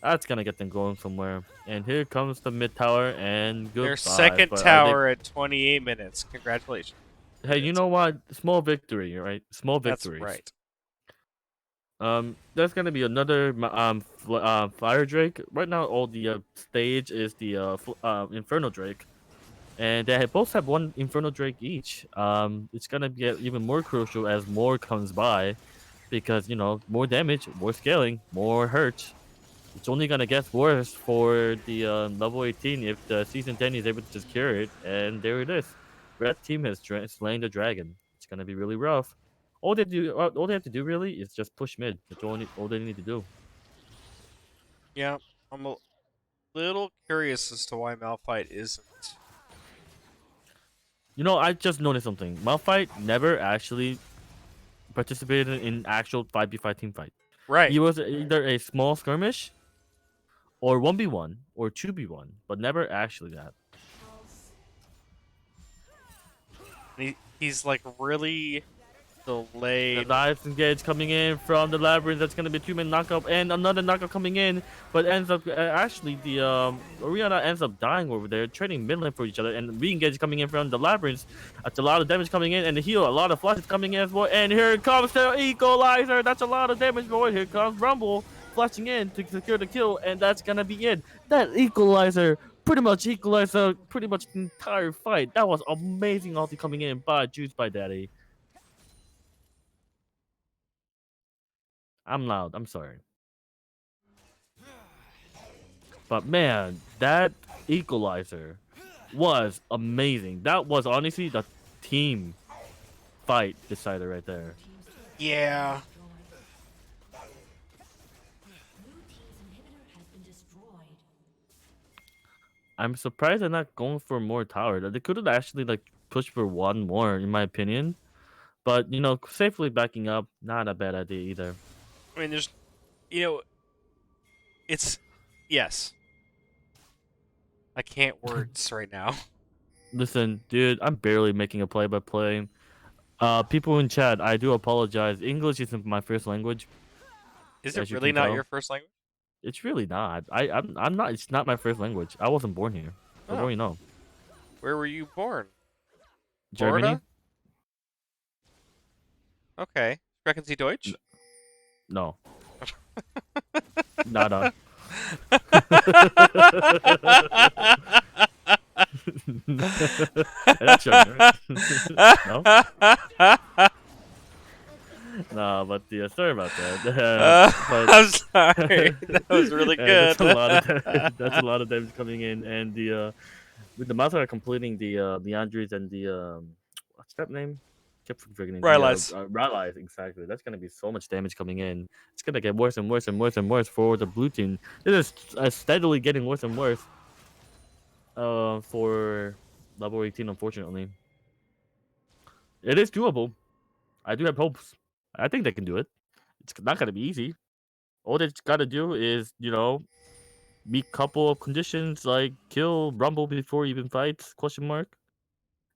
that's gonna get them going somewhere. And here comes the mid tower, and goodbye. Their second But tower at 28 minutes. Congratulations. hey, you know what? Small victory, right? Small That's victories. right. There's gonna be another Fire Drake. Right now, all the stage is the Inferno Drake, and they both have one Inferno Drake each. It's gonna get even more crucial as more comes by, because you know, more damage, more scaling, more hurt. It's only gonna get worse for the level 18 if the season 10 is able to secure it, and there it is. Red team has slain the dragon. It's gonna be really rough. All all they have to do really is just push mid. That's all they need to do. Yeah, I'm a little curious as to why Malphite isn't. You know, I just noticed something. Malphite never actually participated in actual 5v5 team fight. Right. He was either a small skirmish, or 1v1, or 2v1, but never actually that. He's like really The delayed. dives engage coming in from the labyrinth. That's going to be 2-man knockup, and another knockup coming in, but ends up actually the Oriana ends up dying over there, trading mid lane for each other, and re-engage coming in from the labyrinth. That's a lot of damage coming in, and the heal, a lot of flashes coming in as well. And here comes the equalizer. That's a lot of damage going. Here comes Rumble flashing in to secure the kill, and that's gonna be it. That equalizer pretty much equalized pretty much the entire fight. That was amazing ulti coming in by Juice by Daddy. I'm loud. I'm sorry. But man, that equalizer was amazing. That was honestly the team fight decider right there. Yeah. I'm surprised they're not going for more tower. They could have actually like pushed for one more, in my opinion. But safely backing up, not a bad idea either. I mean, there's, you know, it's yes. I can't words right now. Listen, dude, I'm barely making a play-by-play. People in chat, I do apologize. English isn't my first language, Is it as you really can not your tell. first language? It's really not. I'm not. It's not my first language. I wasn't born here. The Oh, more you know. where were you born? Germany? Florida? Okay. Sprechen Sie N- Deutsch? no, nada. That's German, right? No, no. But yeah, sorry about that. But I'm sorry. That was really good. that's a lot of that's a lot of damage coming in, and with the Mazda completing the Andres and the what's that name? Kept forgetting the Rylai's. Rallies, exactly. That's gonna be so much damage coming in. It's gonna get worse and worse and worse and worse for the blue team. It is steadily getting worse and worse. For level 18, unfortunately, it is doable. I do have hopes. I think they can do it. It's not gonna be easy. All they gotta do is meet couple of conditions like kill Rumble before he even fights? Question mark.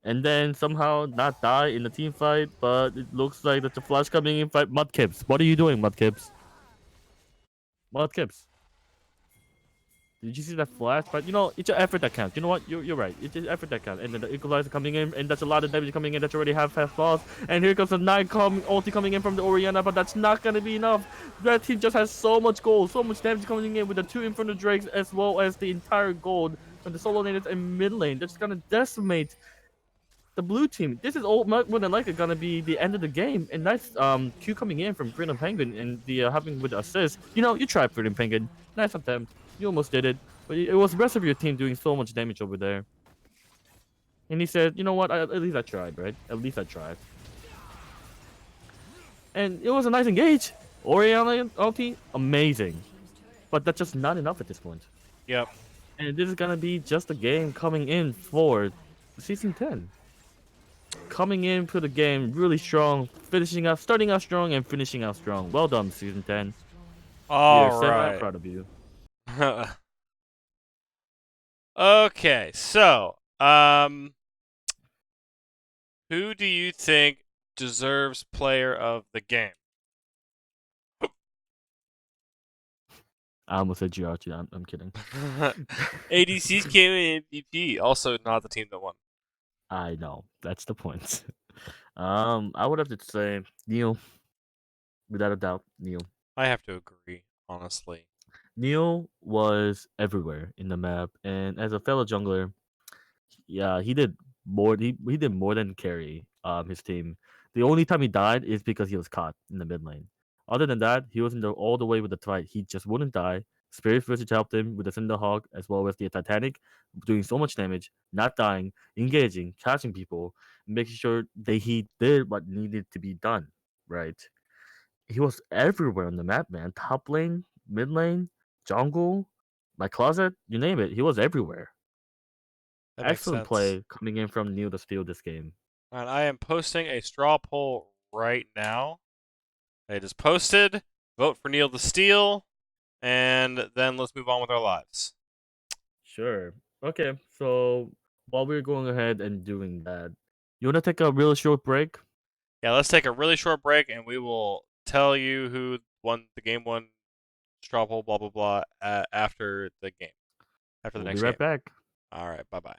And then somehow not die in the team fight, but it looks like that the Flash coming in fight Mudkips. What are you doing, Mudkips? Mudkips. Did you see that Flash? But it's your effort that counts. You know what? You're right. It's your effort that counts. And then the Equalizer coming in, and that's a lot of damage coming in. That's already half fast balls. And here comes the ulti coming in from the Oriana, but that's not gonna be enough. Red team just has so much gold, so much damage coming in with the 2 Inferno Drakes as well as the entire gold from the solo laners and mid lane. They're just gonna decimate the blue team. This is all more than likely gonna be the end of the game. And nice Q coming in from Freedom Penguin and the having with the assist. You tried Freedom Penguin. Nice attempt. You almost did it. But it was the rest of your team doing so much damage over there. And he said, you know what? At least I tried, right? At least I tried. And it was a nice engage. Oriana ulti, amazing. But that's just not enough at this point. Yep. And this is gonna be just a game coming in for season 10. Coming in for the game really strong, starting out strong and finishing out strong. Well done, season 10. We are All semi right. proud of you. Okay, so who do you think deserves player of the game? I almost said Giorgio. I'm kidding. ADC's came in MVP, also not the team that won. I know. That's the point. I would have to say Neil, without a doubt, Neil. I have to agree, honestly. Neil was everywhere in the map, and as a fellow jungler, yeah, he did more. He did more than carry his team. The only time he died is because he was caught in the mid lane. Other than that, he was in the all the way with the fight. He just wouldn't die. Spirit Visage helped him with the Cinderhawk as well as the Titanic, doing so much damage, not dying, engaging, catching people, making sure that he did what needed to be done. Right. He was everywhere on the map, man. Top lane, mid lane, jungle, my closet, you name it. He was everywhere. That makes Excellent sense. play coming in from Neil to steal this game. And I am posting a straw poll right now. It is posted. Vote for Neil the Steal, and then let's move on with our lives. Sure. Okay, so while we're going ahead and doing that, you want to take a real short break? Yeah, let's take a really short break, and we will tell you who won the game, won straw poll, blah blah blah, after the game, after the We'll be next right game. back. All right, bye bye.